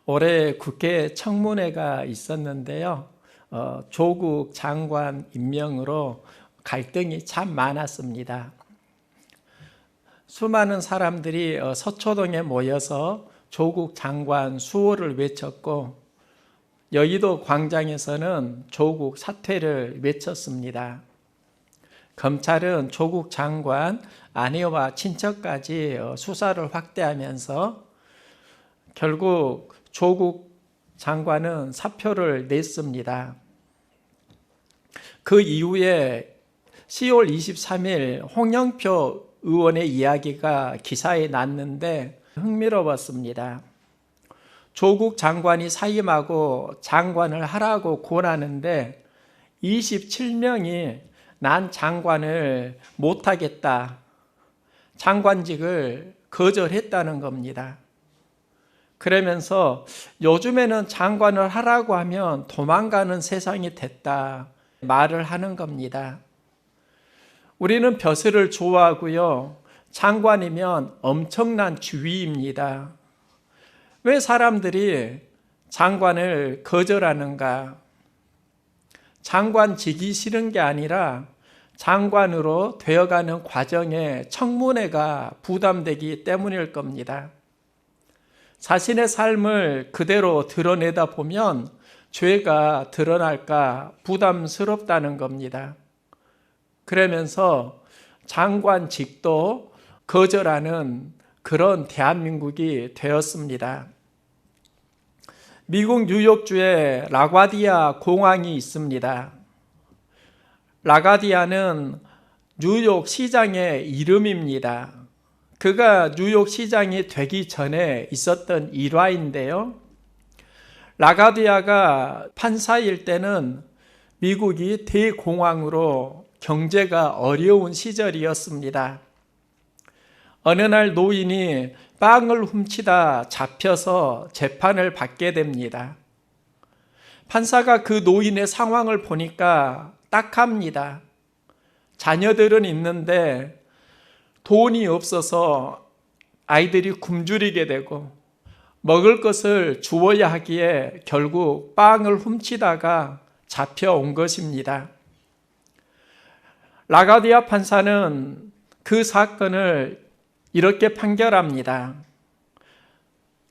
올해 국회 청문회가 있었는데요. 조국 장관 임명으로 갈등이 참 많았습니다. 수많은 사람들이 서초동에 모여서 조국 장관 수호를 외쳤고, 여의도 광장에서는 조국 사퇴를 외쳤습니다. 검찰은 조국 장관 아내와 친척까지 수사를 확대하면서 결국 조국 장관은 사표를 냈습니다. 그 이후에 10월 23일 홍영표 의원의 이야기가 기사에 났는데 흥미로웠습니다. 조국 장관이 사임하고 장관을 하라고 권하는데 27명이 난 장관을 못하겠다, 장관직을 거절했다는 겁니다. 그러면서 요즘에는 장관을 하라고 하면 도망가는 세상이 됐다 말을 하는 겁니다. 우리는 벼슬을 좋아하고요, 장관이면 엄청난 주의입니다. 왜 사람들이 장관을 거절하는가? 장관직이 싫은 게 아니라 장관으로 되어가는 과정에 청문회가 부담되기 때문일 겁니다. 자신의 삶을 그대로 드러내다 보면 죄가 드러날까 부담스럽다는 겁니다. 그러면서 장관직도 거절하는 그런 대한민국이 되었습니다. 미국 뉴욕주에 라과디아 공항이 있습니다. 라과디아는 뉴욕 시장의 이름입니다. 그가 뉴욕 시장이 되기 전에 있었던 일화인데요. 라과디아가 판사일 때는 미국이 대공황으로 경제가 어려운 시절이었습니다. 어느 날 노인이 빵을 훔치다 잡혀서 재판을 받게 됩니다. 판사가 그 노인의 상황을 보니까 딱합니다. 자녀들은 있는데 돈이 없어서 아이들이 굶주리게 되고 먹을 것을 주어야 하기에 결국 빵을 훔치다가 잡혀온 것입니다. 라과디아 판사는 그 사건을 이렇게 판결합니다.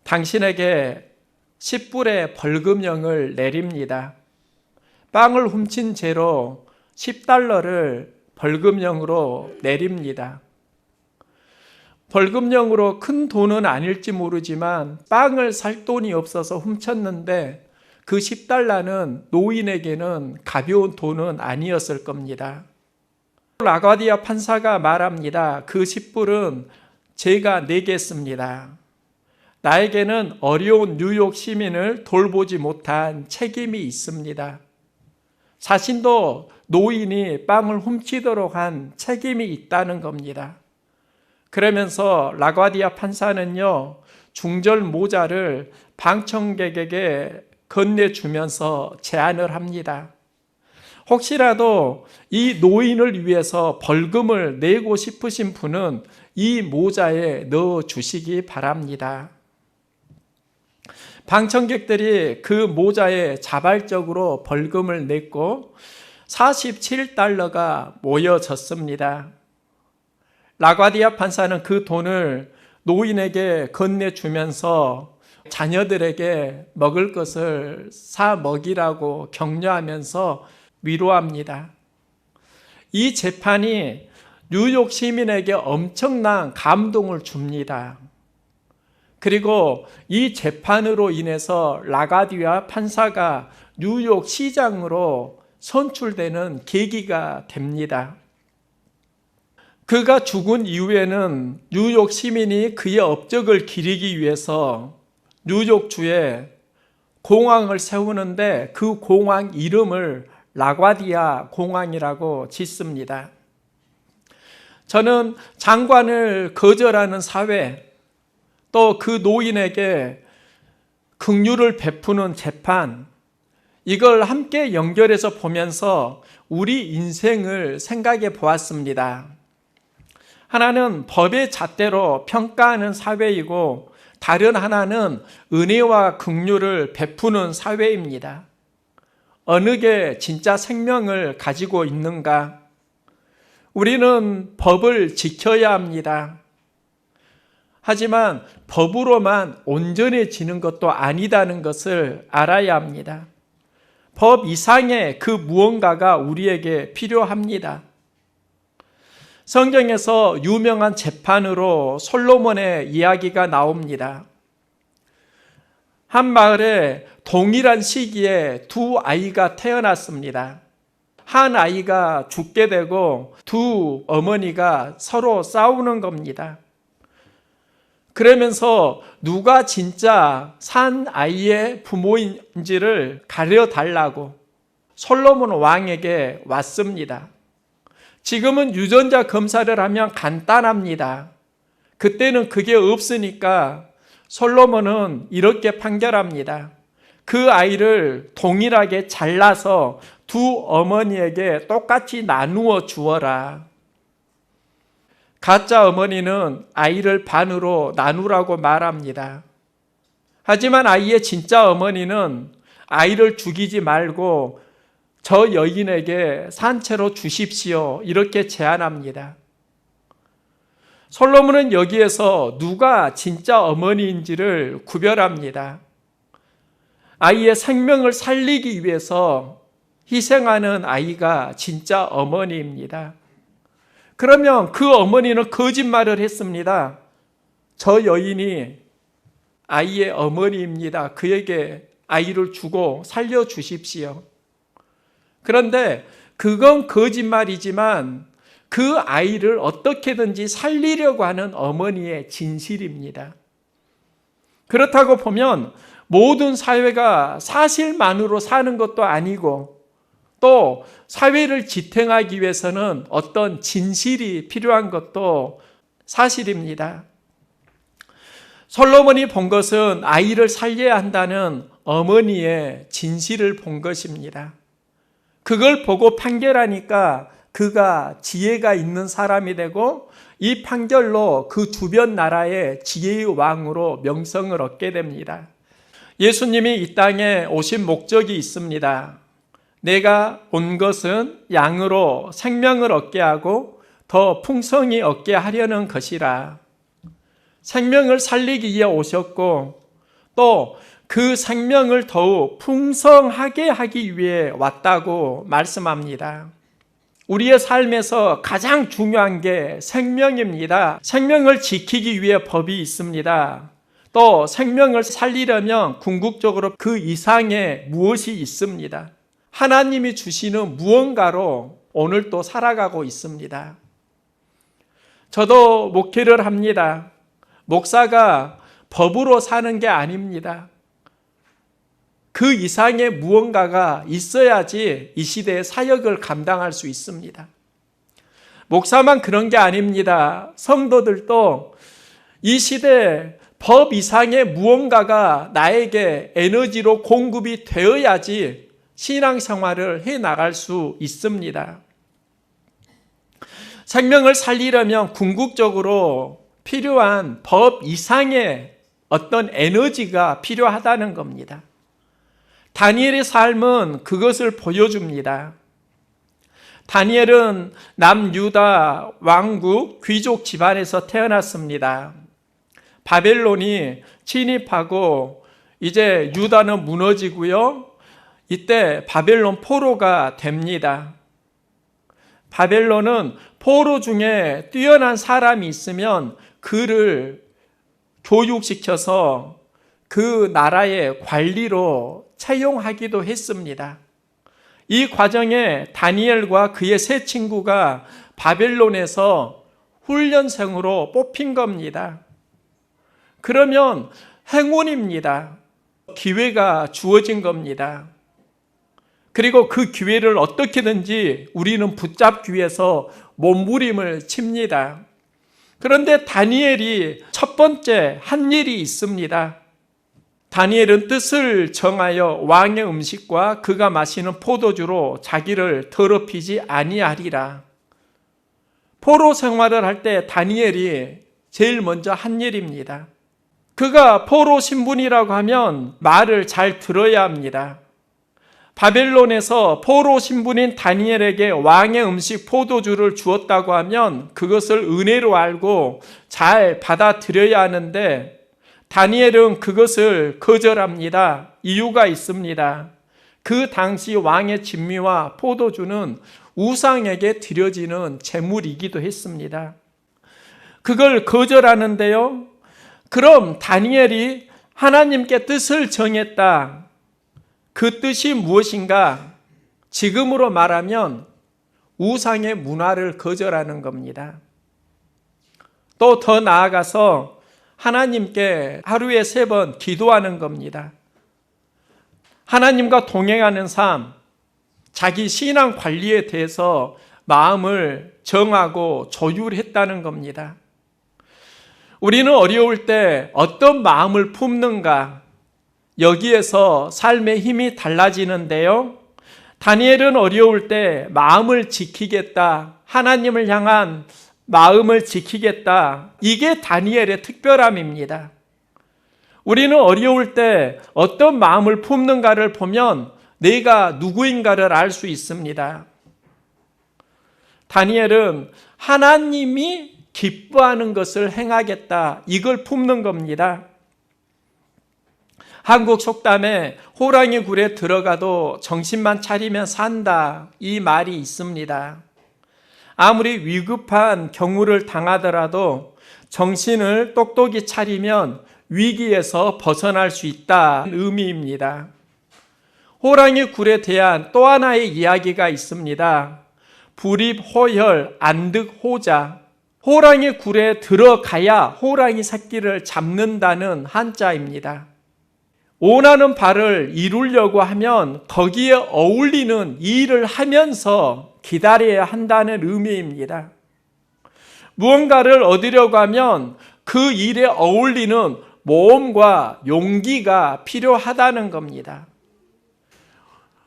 당신에게 10불의 벌금형을 내립니다. 빵을 훔친 죄로 10달러를 벌금형으로 내립니다. 벌금형으로 큰 돈은 아닐지 모르지만 빵을 살 돈이 없어서 훔쳤는데 그 10달러는 노인에게는 가벼운 돈은 아니었을 겁니다. 라과디아 판사가 말합니다. 그 10불은 제가 내겠습니다. 나에게는 어려운 뉴욕 시민을 돌보지 못한 책임이 있습니다. 자신도 노인이 빵을 훔치도록 한 책임이 있다는 겁니다. 그러면서 라과디아 판사는요, 중절 모자를 방청객에게 건네주면서 제안을 합니다. 혹시라도 이 노인을 위해서 벌금을 내고 싶으신 분은 이 모자에 넣어 주시기 바랍니다. 방청객들이 그 모자에 자발적으로 벌금을 냈고 47달러가 모여졌습니다. 라과디아 판사는 그 돈을 노인에게 건네주면서 자녀들에게 먹을 것을 사 먹이라고 격려하면서 위로합니다. 이 재판이 뉴욕 시민에게 엄청난 감동을 줍니다. 그리고 이 재판으로 인해서 라과디아 판사가 뉴욕 시장으로 선출되는 계기가 됩니다. 그가 죽은 이후에는 뉴욕 시민이 그의 업적을 기리기 위해서 뉴욕주에 공항을 세우는데 그 공항 이름을 라과디아 공항이라고 짓습니다. 저는 장관을 거절하는 사회, 또 그 노인에게 긍휼을 베푸는 재판, 이걸 함께 연결해서 보면서 우리 인생을 생각해 보았습니다. 하나는 법의 잣대로 평가하는 사회이고, 다른 하나는 은혜와 긍휼을 베푸는 사회입니다. 어느 게 진짜 생명을 가지고 있는가? 우리는 법을 지켜야 합니다. 하지만 법으로만 온전해지는 것도 아니다는 것을 알아야 합니다. 법 이상의 그 무언가가 우리에게 필요합니다. 성경에서 유명한 재판으로 솔로몬의 이야기가 나옵니다. 한 마을에 동일한 시기에 두 아이가 태어났습니다. 한 아이가 죽게 되고 두 어머니가 서로 싸우는 겁니다. 그러면서 누가 진짜 산 아이의 부모인지를 가려달라고 솔로몬 왕에게 왔습니다. 지금은 유전자 검사를 하면 간단합니다. 그때는 그게 없으니까 솔로몬은 이렇게 판결합니다. 그 아이를 동일하게 잘라서 두 어머니에게 똑같이 나누어 주어라. 가짜 어머니는 아이를 반으로 나누라고 말합니다. 하지만 아이의 진짜 어머니는 아이를 죽이지 말고 저 여인에게 산채로 주십시오. 이렇게 제안합니다. 솔로몬은 여기에서 누가 진짜 어머니인지를 구별합니다. 아이의 생명을 살리기 위해서 희생하는 아이가 진짜 어머니입니다. 그러면 그 어머니는 거짓말을 했습니다. 저 여인이 아이의 어머니입니다. 그에게 아이를 주고 살려주십시오. 그런데 그건 거짓말이지만 그 아이를 어떻게든지 살리려고 하는 어머니의 진실입니다. 그렇다고 보면 모든 사회가 사실만으로 사는 것도 아니고 또 사회를 지탱하기 위해서는 어떤 진실이 필요한 것도 사실입니다. 솔로몬이 본 것은 아이를 살려야 한다는 어머니의 진실을 본 것입니다. 그걸 보고 판결하니까 그가 지혜가 있는 사람이 되고 이 판결로 그 주변 나라의 지혜의 왕으로 명성을 얻게 됩니다. 예수님이 이 땅에 오신 목적이 있습니다. 내가 온 것은 양으로 생명을 얻게 하고 더 풍성히 얻게 하려는 것이라. 생명을 살리기 위해 오셨고 또 그 생명을 더욱 풍성하게 하기 위해 왔다고 말씀합니다. 우리의 삶에서 가장 중요한 게 생명입니다. 생명을 지키기 위해 법이 있습니다. 또 생명을 살리려면 궁극적으로 그 이상의 무엇이 있습니다. 하나님이 주시는 무언가로 오늘 또 살아가고 있습니다. 저도 목회를 합니다. 목사가 법으로 사는 게 아닙니다. 그 이상의 무언가가 있어야지 이 시대의 사역을 감당할 수 있습니다. 목사만 그런 게 아닙니다. 성도들도 이 시대에 법 이상의 무언가가 나에게 에너지로 공급이 되어야지 신앙생활을 해나갈 수 있습니다. 생명을 살리려면 궁극적으로 필요한 법 이상의 어떤 에너지가 필요하다는 겁니다. 다니엘의 삶은 그것을 보여줍니다. 다니엘은 남유다 왕국 귀족 집안에서 태어났습니다. 바벨론이 침입하고 이제 유다는 무너지고요. 이때 바벨론 포로가 됩니다. 바벨론은 포로 중에 뛰어난 사람이 있으면 그를 교육시켜서 그 나라의 관리로 채용하기도 했습니다. 이 과정에 다니엘과 그의 세 친구가 바벨론에서 훈련생으로 뽑힌 겁니다. 그러면 행운입니다. 기회가 주어진 겁니다. 그리고 그 기회를 어떻게든지 우리는 붙잡기 위해서 몸부림을 칩니다. 그런데 다니엘이 첫 번째 한 일이 있습니다. 다니엘은 뜻을 정하여 왕의 음식과 그가 마시는 포도주로 자기를 더럽히지 아니하리라. 포로 생활을 할 때 다니엘이 제일 먼저 한 일입니다. 그가 포로 신분이라고 하면 말을 잘 들어야 합니다. 바벨론에서 포로 신분인 다니엘에게 왕의 음식 포도주를 주었다고 하면 그것을 은혜로 알고 잘 받아들여야 하는데 다니엘은 그것을 거절합니다. 이유가 있습니다. 그 당시 왕의 진미와 포도주는 우상에게 드려지는 제물이기도 했습니다. 그걸 거절하는데요. 그럼 다니엘이 하나님께 뜻을 정했다. 그 뜻이 무엇인가? 지금으로 말하면 우상의 문화를 거절하는 겁니다. 또 더 나아가서 하나님께 하루에 3번 기도하는 겁니다. 하나님과 동행하는 삶, 자기 신앙 관리에 대해서 마음을 정하고 조율했다는 겁니다. 우리는 어려울 때 어떤 마음을 품는가? 여기에서 삶의 힘이 달라지는데요. 다니엘은 어려울 때 마음을 지키겠다. 하나님을 향한 마음을 지키겠다. 이게 다니엘의 특별함입니다. 우리는 어려울 때 어떤 마음을 품는가를 보면 내가 누구인가를 알 수 있습니다. 다니엘은 하나님이 기뻐하는 것을 행하겠다. 이걸 품는 겁니다. 한국 속담에 호랑이 굴에 들어가도 정신만 차리면 산다. 이 말이 있습니다. 아무리 위급한 경우를 당하더라도 정신을 똑똑히 차리면 위기에서 벗어날 수 있다는 의미입니다. 호랑이 굴에 대한 또 하나의 이야기가 있습니다. 불입호혈 안득호자. 호랑이 굴에 들어가야 호랑이 새끼를 잡는다는 한자입니다. 원하는 바를 이루려고 하면 거기에 어울리는 일을 하면서 기다려야 한다는 의미입니다. 무언가를 얻으려고 하면 그 일에 어울리는 모험과 용기가 필요하다는 겁니다.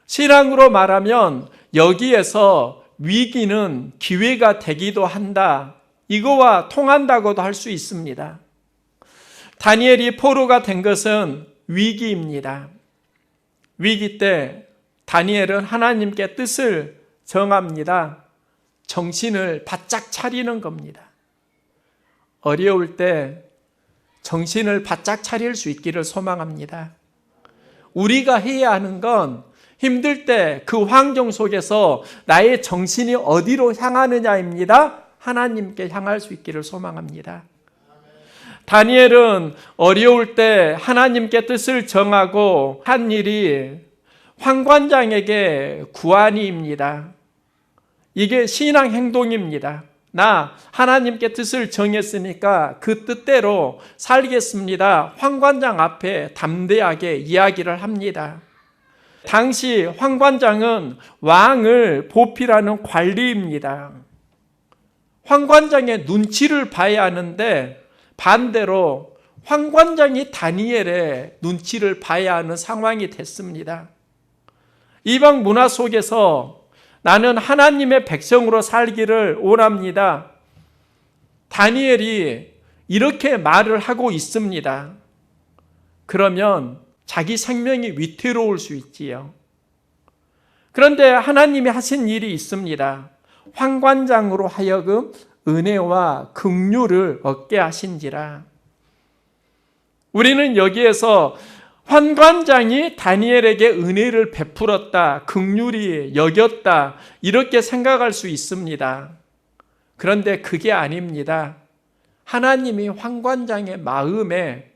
신앙으로 말하면 여기에서 위기는 기회가 되기도 한다. 이거와 통한다고도 할 수 있습니다. 다니엘이 포로가 된 것은 위기입니다. 위기 때 다니엘은 하나님께 뜻을 정합니다. 정신을 바짝 차리는 겁니다. 어려울 때 정신을 바짝 차릴 수 있기를 소망합니다. 우리가 해야 하는 건 힘들 때 그 환경 속에서 나의 정신이 어디로 향하느냐입니다. 하나님께 향할 수 있기를 소망합니다. 다니엘은 어려울 때 하나님께 뜻을 정하고 한 일이 환관장에게 구안이입니다. 이게 신앙 행동입니다. 나 하나님께 뜻을 정했으니까 그 뜻대로 살겠습니다. 환관장 앞에 담대하게 이야기를 합니다. 당시 환관장은 왕을 보필하는 관리입니다. 환관장의 눈치를 봐야 하는데 반대로 환관장이 다니엘의 눈치를 봐야 하는 상황이 됐습니다. 이방 문화 속에서 나는 하나님의 백성으로 살기를 원합니다. 다니엘이 이렇게 말을 하고 있습니다. 그러면 자기 생명이 위태로울 수 있지요. 그런데 하나님이 하신 일이 있습니다. 환관장으로 하여금 은혜와 긍휼을 얻게 하신지라. 우리는 여기에서 환관장이 다니엘에게 은혜를 베풀었다, 긍휼히 여겼다, 이렇게 생각할 수 있습니다. 그런데 그게 아닙니다. 하나님이 환관장의 마음에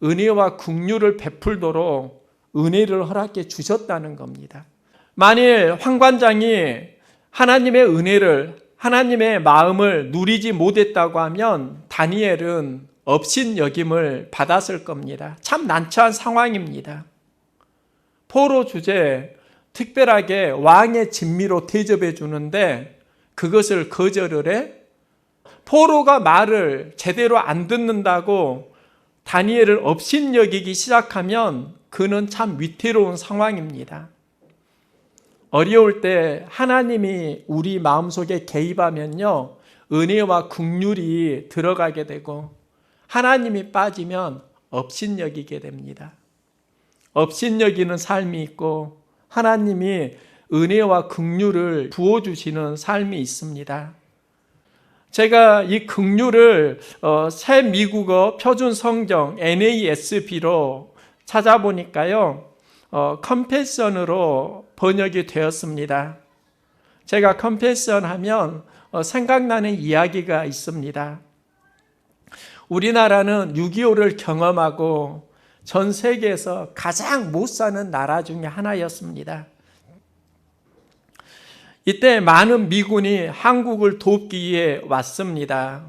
은혜와 긍휼을 베풀도록 은혜를 허락해 주셨다는 겁니다. 만일 환관장이 하나님의 은혜를, 하나님의 마음을 누리지 못했다고 하면 다니엘은 업신여김을 받았을 겁니다. 참 난처한 상황입니다. 포로 주제에 특별하게 왕의 진미로 대접해 주는데 그것을 거절을 해? 포로가 말을 제대로 안 듣는다고 다니엘을 업신여기기 시작하면 그는 참 위태로운 상황입니다. 어려울 때 하나님이 우리 마음속에 개입하면요, 은혜와 긍휼이 들어가게 되고 하나님이 빠지면 업신여기게 됩니다. 업신여기는 삶이 있고 하나님이 은혜와 긍휼을 부어주시는 삶이 있습니다. 제가 이 긍휼을 새 미국어 표준 성경 NASB로 찾아보니까요, 컴패션으로 번역이 되었습니다. 제가 컴패션 하면 생각나는 이야기가 있습니다. 우리나라는 6.25를 경험하고 전 세계에서 가장 못 사는 나라 중에 하나였습니다. 이때 많은 미군이 한국을 돕기 위해 왔습니다.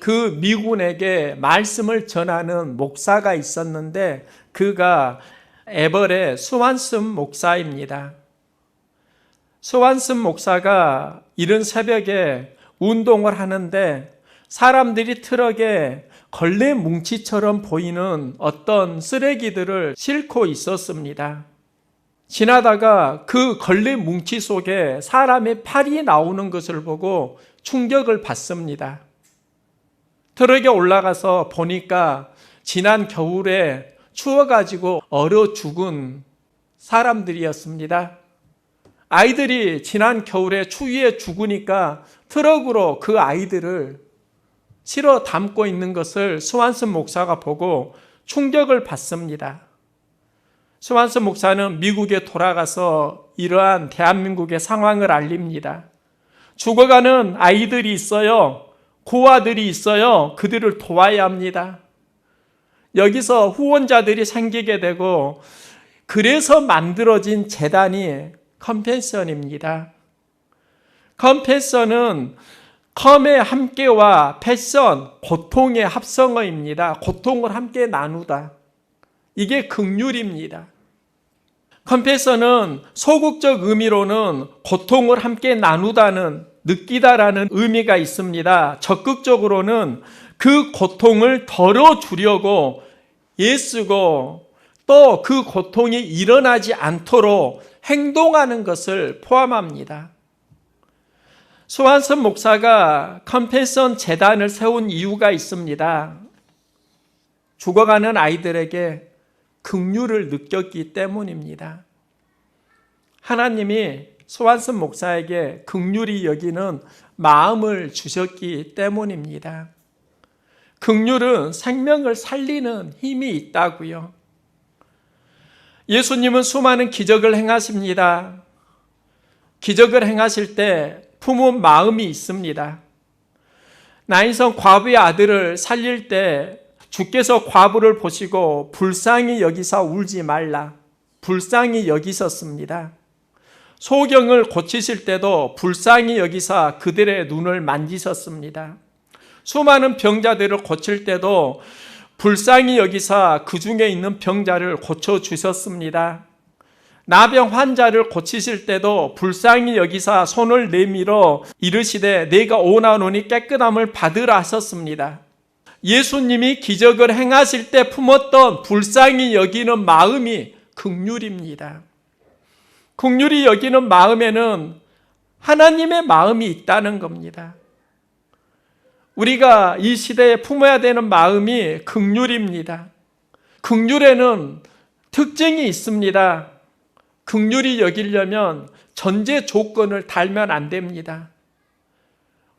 그 미군에게 말씀을 전하는 목사가 있었는데 그가 에버의 스완슨 목사입니다. 스완슨 목사가 이른 새벽에 운동을 하는데 사람들이 트럭에 걸레 뭉치처럼 보이는 어떤 쓰레기들을 싣고 있었습니다. 지나다가 그 걸레 뭉치 속에 사람의 팔이 나오는 것을 보고 충격을 받습니다. 트럭에 올라가서 보니까 지난 겨울에 추워가지고 얼어 죽은 사람들이었습니다. 아이들이 지난 겨울에 추위에 죽으니까 트럭으로 그 아이들을 실어 담고 있는 것을 스완슨 목사가 보고 충격을 받습니다. 스완슨 목사는 미국에 돌아가서 이러한 대한민국의 상황을 알립니다. 죽어가는 아이들이 있어요. 고아들이 있어요. 그들을 도와야 합니다. 여기서 후원자들이 생기게 되고 그래서 만들어진 재단이 컴패션입니다. 컴패션은 컴의 함께와 패션, 고통의 합성어입니다. 고통을 함께 나누다. 이게 긍휼입니다. 컴패션은 소극적 의미로는 고통을 함께 나누다는, 느끼다라는 의미가 있습니다. 적극적으로는 그 고통을 덜어주려고 애쓰고 또 그 고통이 일어나지 않도록 행동하는 것을 포함합니다. 스완슨 목사가 컴패션 재단을 세운 이유가 있습니다. 죽어가는 아이들에게 긍휼을 느꼈기 때문입니다. 하나님이 스완슨 목사에게 긍휼히 여기는 마음을 주셨기 때문입니다. 긍휼은 생명을 살리는 힘이 있다고요. 예수님은 수많은 기적을 행하십니다. 기적을 행하실 때 품은 마음이 있습니다. 나인성 과부의 아들을 살릴 때 주께서 과부를 보시고 불쌍히 여기사 울지 말라, 불쌍히 여기셨습니다. 소경을 고치실 때도 불쌍히 여기사 그들의 눈을 만지셨습니다. 수많은 병자들을 고칠 때도 불쌍히 여기사 그 중에 있는 병자를 고쳐주셨습니다. 나병 환자를 고치실 때도 불쌍히 여기사 손을 내밀어 이르시되 내가 원하노니 깨끗함을 받으라 하셨습니다. 예수님이 기적을 행하실 때 품었던 불쌍히 여기는 마음이 긍휼입니다. 긍휼히 여기는 마음에는 하나님의 마음이 있다는 겁니다. 우리가 이 시대에 품어야 되는 마음이 긍휼입니다. 긍휼에는 특징이 있습니다. 긍휼히 여기려면 전제 조건을 달면 안 됩니다.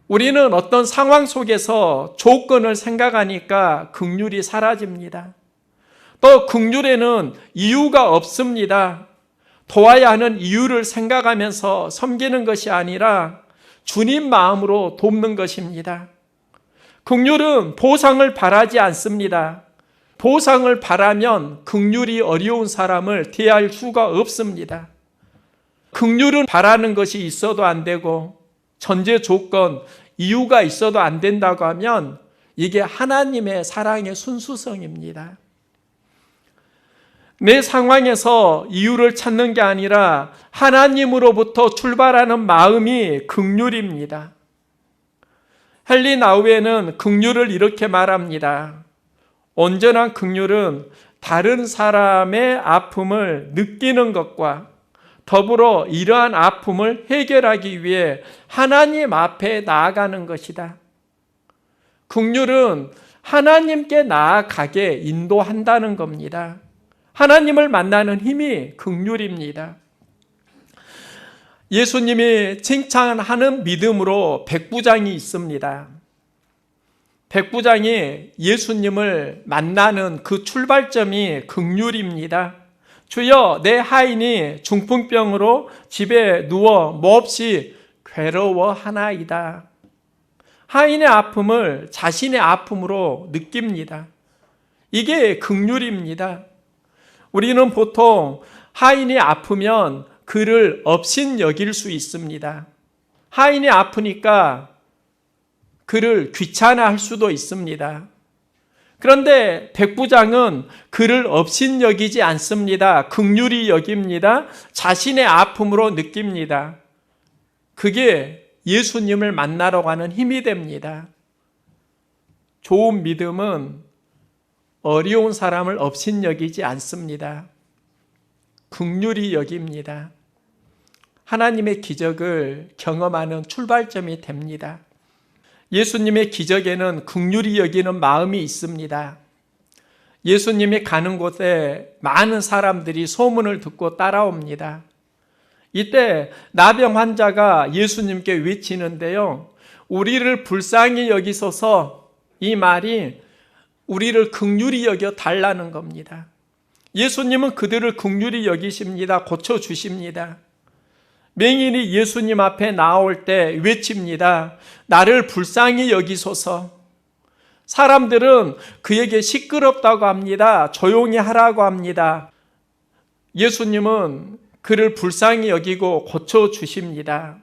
우리는 어떤 상황 속에서 조건을 생각하니까 긍휼이 사라집니다. 또 긍휼에는 이유가 없습니다. 도와야 하는 이유를 생각하면서 섬기는 것이 아니라 주님 마음으로 돕는 것입니다. 긍휼은 보상을 바라지 않습니다. 보상을 바라면 긍휼이 어려운 사람을 대할 수가 없습니다. 긍휼은 바라는 것이 있어도 안 되고 전제 조건, 이유가 있어도 안 된다고 하면 이게 하나님의 사랑의 순수성입니다. 내 상황에서 이유를 찾는 게 아니라 하나님으로부터 출발하는 마음이 긍휼입니다. 헨리 나우에는 긍휼을 이렇게 말합니다. 온전한 긍휼은 다른 사람의 아픔을 느끼는 것과 더불어 이러한 아픔을 해결하기 위해 하나님 앞에 나아가는 것이다. 긍휼은 하나님께 나아가게 인도한다는 겁니다. 하나님을 만나는 힘이 긍휼입니다. 예수님이 칭찬하는 믿음으로 백부장이 있습니다. 백부장이 예수님을 만나는 그 출발점이 긍휼입니다. 주여, 내 하인이 중풍병으로 집에 누워 몹시 괴로워하나이다. 하인의 아픔을 자신의 아픔으로 느낍니다. 이게 긍휼입니다. 우리는 보통 하인이 아프면 그를 업신여길 수 있습니다. 하인이 아프니까 그를 귀찮아할 수도 있습니다. 그런데 백부장은 그를 업신여기지 않습니다. 긍휼히 여깁니다. 자신의 아픔으로 느낍니다. 그게 예수님을 만나러 가는 힘이 됩니다. 좋은 믿음은 어려운 사람을 업신여기지 않습니다. 긍휼히 여깁니다. 하나님의 기적을 경험하는 출발점이 됩니다. 예수님의 기적에는 긍휼히 여기는 마음이 있습니다. 예수님이 가는 곳에 많은 사람들이 소문을 듣고 따라옵니다. 이때 나병 환자가 예수님께 외치는데요. 우리를 불쌍히 여기소서, 이 말이 우리를 긍휼히 여겨 달라는 겁니다. 예수님은 그들을 긍휼히 여기십니다. 고쳐주십니다. 맹인이 예수님 앞에 나올 때 외칩니다. 나를 불쌍히 여기소서. 사람들은 그에게 시끄럽다고 합니다. 조용히 하라고 합니다. 예수님은 그를 불쌍히 여기고 고쳐주십니다.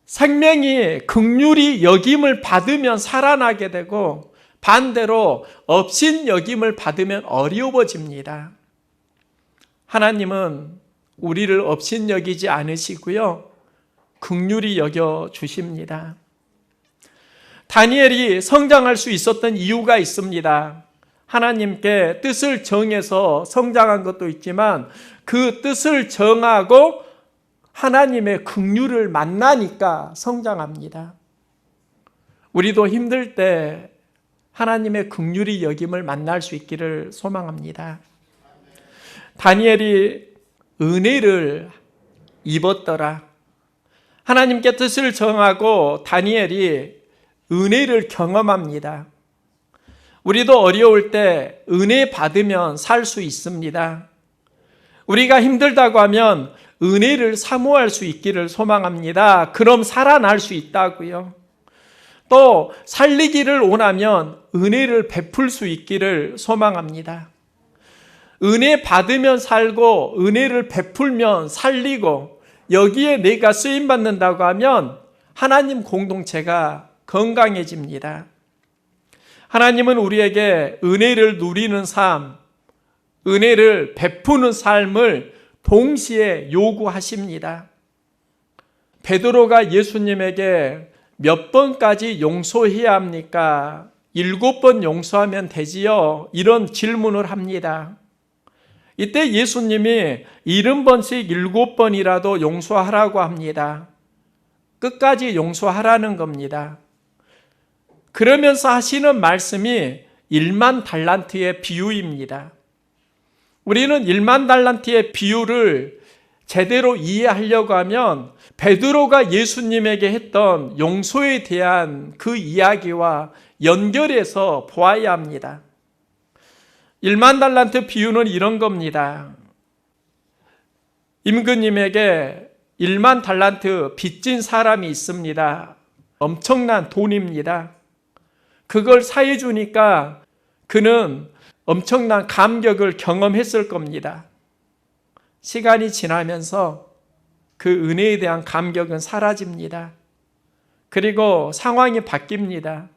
생명이 긍휼히 여김을 받으면 살아나게 되고 반대로 업신여김을 받으면 어려워집니다. 하나님은 우리를 업신여기지 않으시고요. 긍휼히 여겨주십니다. 다니엘이 성장할 수 있었던 이유가 있습니다. 하나님께 뜻을 정해서 성장한 것도 있지만 그 뜻을 정하고 하나님의 긍휼을 만나니까 성장합니다. 우리도 힘들 때 하나님의 긍휼히 여김을 만날 수 있기를 소망합니다. 다니엘이 은혜를 입었더라. 하나님께 뜻을 정하고 다니엘이 은혜를 경험합니다. 우리도 어려울 때 은혜 받으면 살 수 있습니다. 우리가 힘들다고 하면 은혜를 사모할 수 있기를 소망합니다. 그럼 살아날 수 있다고요. 또 살리기를 원하면 은혜를 베풀 수 있기를 소망합니다. 은혜 받으면 살고 은혜를 베풀면 살리고 여기에 내가 쓰임받는다고 하면 하나님 공동체가 건강해집니다. 하나님은 우리에게 은혜를 누리는 삶, 은혜를 베푸는 삶을 동시에 요구하십니다. 베드로가 예수님에게 몇 번까지 용서해야 합니까? 7번 용서하면 되지요? 이런 질문을 합니다. 이때 예수님이 70번씩 7번이라도 용서하라고 합니다. 끝까지 용서하라는 겁니다. 그러면서 하시는 말씀이 1만 달란트의 비유입니다. 우리는 1만 달란트의 비유를 제대로 이해하려고 하면 베드로가 예수님에게 했던 용서에 대한 그 이야기와 연결해서 보아야 합니다. 1만 달란트 비유는 이런 겁니다. 임금님에게 1만 달란트 빚진 사람이 있습니다. 엄청난 돈입니다. 그걸 사해 주니까 그는 엄청난 감격을 경험했을 겁니다. 시간이 지나면서 그 은혜에 대한 감격은 사라집니다. 그리고 상황이 바뀝니다.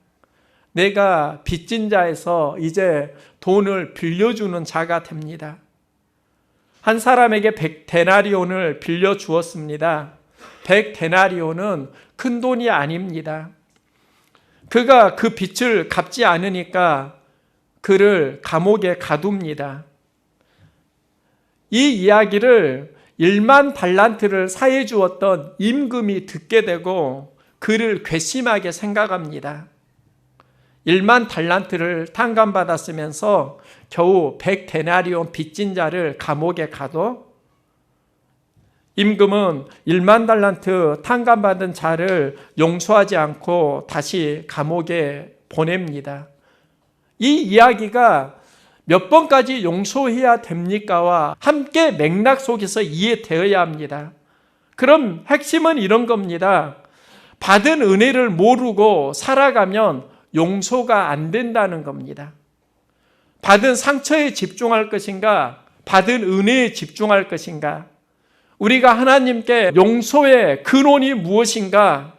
내가 빚진 자에서 이제 돈을 빌려주는 자가 됩니다. 한 사람에게 100데나리온을 빌려주었습니다. 100데나리온은 큰 돈이 아닙니다. 그가 그 빚을 갚지 않으니까 그를 감옥에 가둡니다. 이 이야기를 1만 달란트를 사해 주었던 임금이 듣게 되고 그를 괘씸하게 생각합니다. 1만 달란트를 탕감받았으면서 겨우 100데나리온 빚진 자를 감옥에 가도 임금은 1만 달란트 탕감받은 자를 용서하지 않고 다시 감옥에 보냅니다. 이 이야기가 몇 번까지 용서해야 됩니까와 함께 맥락 속에서 이해되어야 합니다. 그럼 핵심은 이런 겁니다. 받은 은혜를 모르고 살아가면 용서가 안 된다는 겁니다. 받은 상처에 집중할 것인가? 받은 은혜에 집중할 것인가? 우리가 하나님께 용서의 근원이 무엇인가?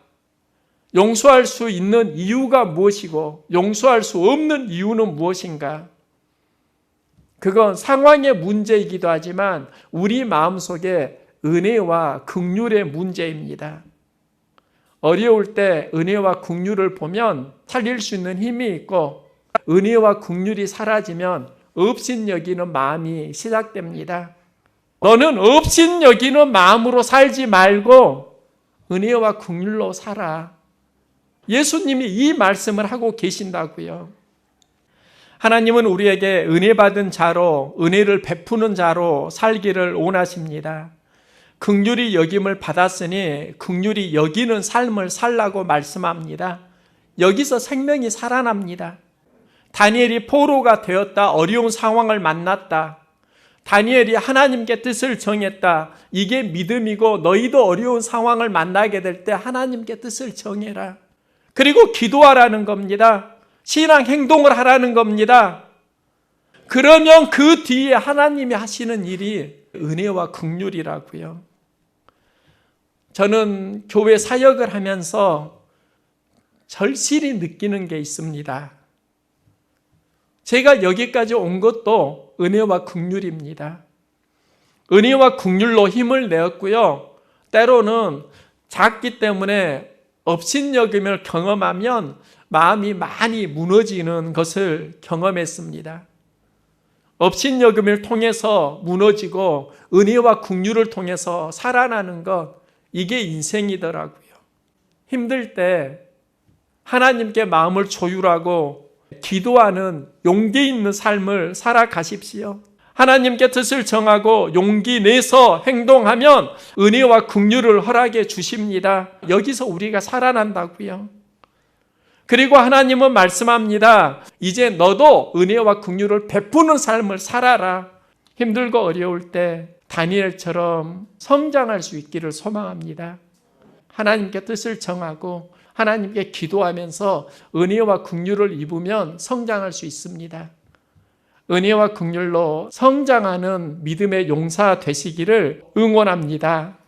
용서할 수 있는 이유가 무엇이고 용서할 수 없는 이유는 무엇인가? 그건 상황의 문제이기도 하지만 우리 마음속에 은혜와 긍휼의 문제입니다. 어려울 때 은혜와 긍휼을 보면 살릴 수 있는 힘이 있고 은혜와 긍휼이 사라지면 업신여기는 마음이 시작됩니다. 너는 업신여기는 마음으로 살지 말고 은혜와 긍휼로 살아. 예수님이 이 말씀을 하고 계신다고요. 하나님은 우리에게 은혜 받은 자로, 은혜를 베푸는 자로 살기를 원하십니다. 긍휼히 여김을 받았으니 긍휼히 여기는 삶을 살라고 말씀합니다. 여기서 생명이 살아납니다. 다니엘이 포로가 되었다. 어려운 상황을 만났다. 다니엘이 하나님께 뜻을 정했다. 이게 믿음이고 너희도 어려운 상황을 만나게 될 때 하나님께 뜻을 정해라. 그리고 기도하라는 겁니다. 신앙 행동을 하라는 겁니다. 그러면 그 뒤에 하나님이 하시는 일이 은혜와 긍휼이라고요. 저는 교회 사역을 하면서 절실히 느끼는 게 있습니다. 제가 여기까지 온 것도 은혜와 긍휼입니다. 은혜와 긍휼로 힘을 내었고요. 때로는 작기 때문에 업신여김을 경험하면 마음이 많이 무너지는 것을 경험했습니다. 업신여김을 통해서 무너지고 은혜와 긍휼을 통해서 살아나는 것, 이게 인생이더라고요. 힘들 때 하나님께 마음을 조율하고 기도하는 용기 있는 삶을 살아가십시오. 하나님께 뜻을 정하고 용기 내서 행동하면 은혜와 긍휼을 허락해 주십니다. 여기서 우리가 살아난다고요. 그리고 하나님은 말씀합니다. 이제 너도 은혜와 긍휼을 베푸는 삶을 살아라. 힘들고 어려울 때 다니엘처럼 성장할 수 있기를 소망합니다. 하나님께 뜻을 정하고 하나님께 기도하면서 은혜와 긍휼을 입으면 성장할 수 있습니다. 은혜와 긍휼로 성장하는 믿음의 용사 되시기를 응원합니다.